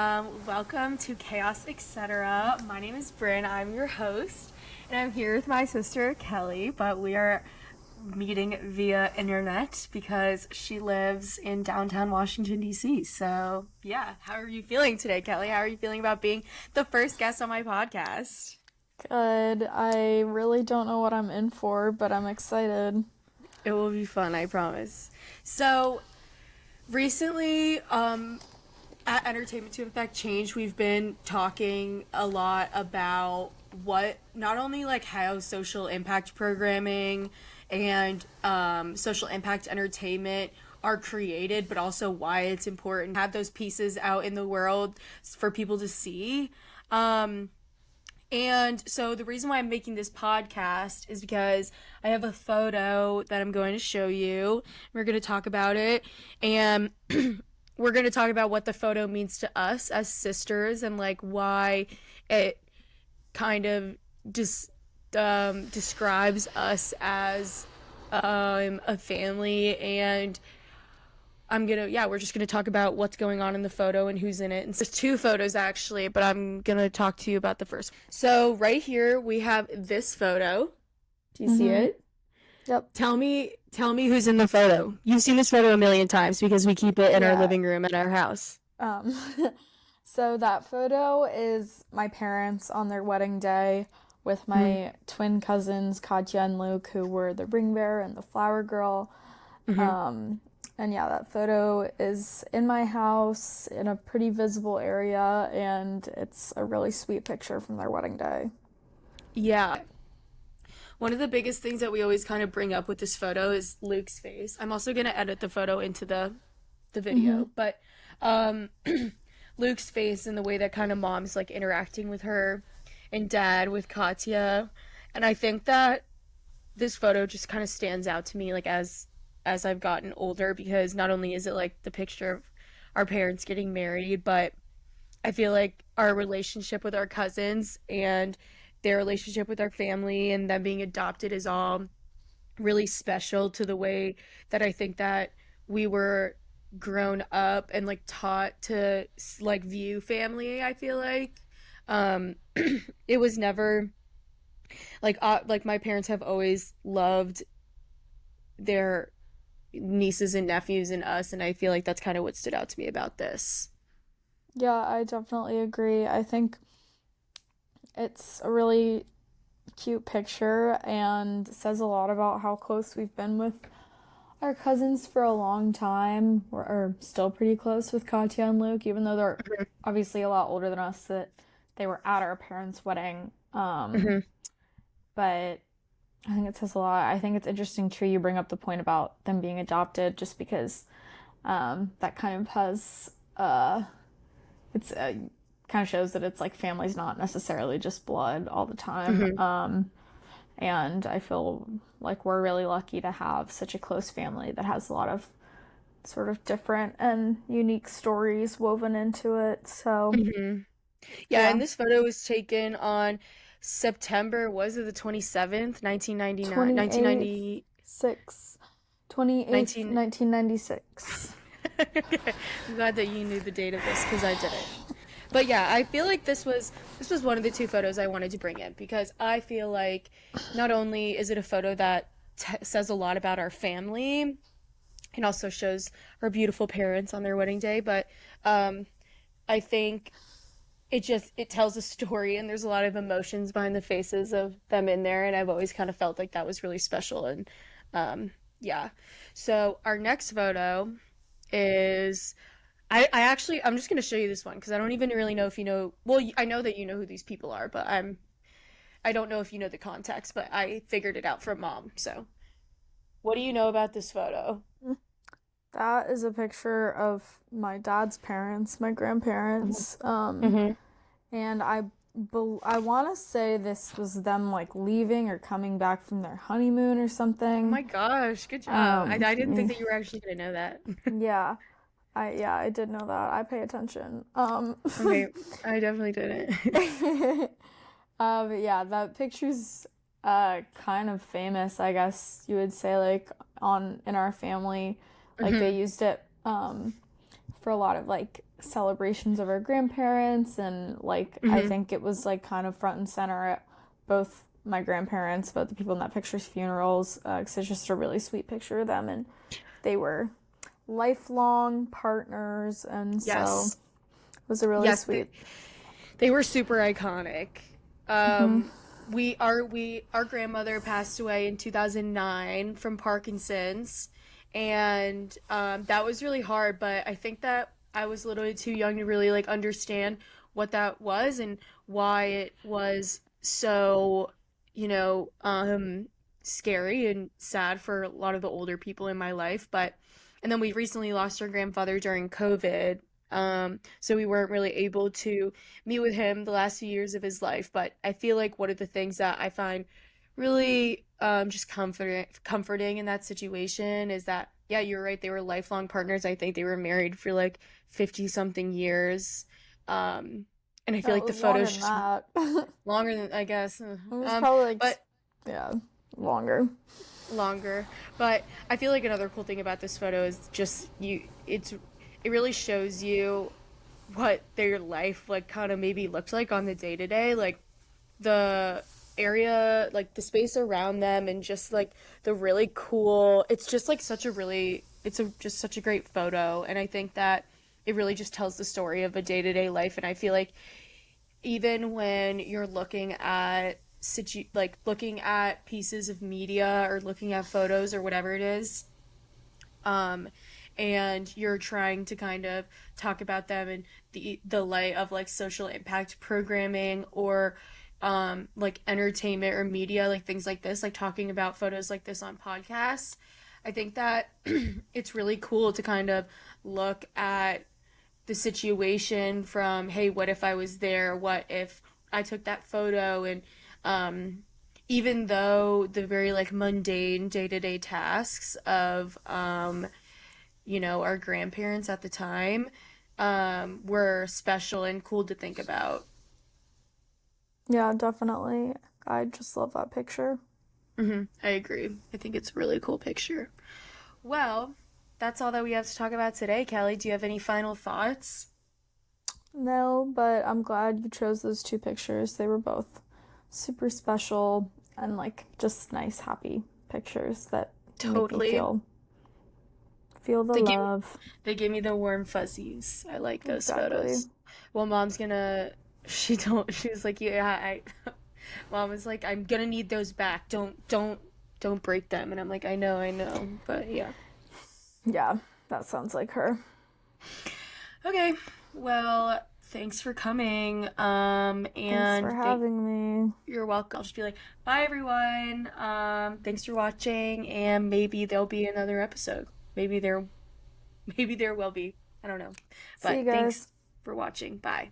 Welcome to Chaos Etc. My name is Brynn. I'm your host, and I'm here with my sister Kelly, but we are meeting via internet because she lives in downtown Washington, D.C. So, yeah, how are you feeling today, Kelly? How are you feeling about being the first guest on my podcast? Good. I really don't know what I'm in for, but I'm excited. It will be fun, I promise. So, recently, at Entertainment to Effect Change, we've been talking a lot about what not only like how social impact programming and social impact entertainment are created, but also why it's important to have those pieces out in the world for people to see. Um, and so the reason why I'm making this podcast is because I have a photo that I'm going to show you. We're going to talk about it. And we're going to talk about what the photo means to us as sisters and like why it kind of just describes us as a family. And we're just gonna talk about what's going on in the photo and who's in it. And there's two photos actually, but I'm gonna talk to you about the first. So right here we have this photo. Do you see it? Yep. Tell me who's in the photo. You've seen this photo a million times because we keep it in our living room at our house. Um, so that photo is my parents on their wedding day with my twin cousins, Katya and Luke, who were the ring bearer and the flower girl. And yeah, that photo is in my house in a pretty visible area, and it's a really sweet picture from their wedding day. Yeah. One of the biggest things that we always kind of bring up with this photo is Luke's face. I'm also going to edit the photo into the video, but Luke's face and the way that kind of mom's like interacting with her and dad with Katya. And I think that this photo just kind of stands out to me like as I've gotten older, because not only is it like the picture of our parents getting married, but I feel like our relationship with our cousins and their relationship with our family and them being adopted is all really special to the way that I think that we were grown up and like taught to like view family. I feel like it was never like my parents have always loved their nieces and nephews and us, and I feel like that's kind of what stood out to me about this. Yeah, I definitely agree. I think it's a really cute picture and says a lot about how close we've been with our cousins for a long time. We're still pretty close with Katya and Luke, even though they're obviously a lot older than us, that they were at our parents' wedding. Hmm. But I think it says a lot. I think it's interesting too you bring up the point about them being adopted, just because that kind of has it's kind of shows that it's like family's not necessarily just blood all the time. And I feel like we're really lucky to have such a close family that has a lot of sort of different and unique stories woven into it. So, Yeah, yeah. and this photo was taken on September, was it the 27th, 1999, 28th, 1990, 6, 28th, 19. 1996. I'm glad that you knew the date of this because I didn't. But yeah, I feel like this was one of the two photos I wanted to bring in because I feel like not only is it a photo that says a lot about our family and also shows our beautiful parents on their wedding day, but I think it tells a story and there's a lot of emotions behind the faces of them in there, and I've always kind of felt like that was really special. And yeah. So our next photo is I actually I'm just gonna show you this one because I don't even really know if you know. Well, I know that you know who these people are, but I don't know if you know the context. But I figured it out from mom. So, what do you know about this photo? That is a picture of my dad's parents, my grandparents. Mm-hmm. And I want to say this was them like leaving or coming back from their honeymoon or Oh something. my gosh, good job. I didn't think Yeah, that you were actually gonna know that. yeah, I did know that. I pay attention. Okay, I definitely didn't. But yeah, that picture's kind of famous, I guess you would say, like on in our family. Like they Hmm. used it for a lot of like celebrations of our grandparents, and like I Mm-hmm. think it was like kind of front and center at both my grandparents, both the people in that picture's funerals, because it's just a really sweet picture of them, and they were lifelong partners, and so Yes. it was a really Yes, sweet. they were super iconic. Hmm. Our grandmother passed away in 2009 from Parkinson's, and that was really hard. But I think that I was literally too young to really like understand what that was and why it was so, you know, scary and sad for a lot of the older people in my life. But and then we recently lost our grandfather during COVID. So we weren't really able to meet with him the last few years of his life. But I feel like one of the things that I find really just comforting in that situation is that, yeah, you're right. They were lifelong partners. I think they were married for like 50 something years. Um, and I feel That like the was longer photos than just that. It longer than I guess. was probably like, But yeah, longer. longer. But I feel like another cool thing about this photo is just it really shows you what their life like kind of maybe looked like on the day to day, like the area, like the space around them, and just like the really cool. It's just like such a really, just such a great photo, and I think that it really just tells the story of a day to day life. And I feel like even when you're looking at like looking at pieces of media or looking at photos or whatever it is, um, and you're trying to kind of talk about them in the light of like social impact programming or like entertainment or media, like things like this, like talking about photos like this on podcasts. I think that it's really cool to kind of look at the situation from, hey, what if I was there? What if I took that photo? And um, even though the very like mundane day to day tasks of our grandparents at the time were special and cool to think about. Yeah, definitely. I just love that picture. I agree. I think it's a really cool picture. Well, that's all that we have to talk about today, Kelly. Do you have any final thoughts? No, but I'm glad you chose those two pictures. They were both super special and like just nice, happy pictures that make me Totally. feel the They gave love. they gave me the warm fuzzies. I like those Exactly. photos. Well, mom's gonna she's like, yeah, I mom was like, I'm gonna need those back. Don't break them. And I'm like, I know. But yeah. Yeah, that sounds like her. Okay. Well, thanks for coming. Thanks for And thank having me. you're welcome. I'll just be like, bye everyone. Thanks for watching, and maybe there'll be another episode. Maybe there maybe there will be. I don't know. See you But guys. thanks for watching. Bye.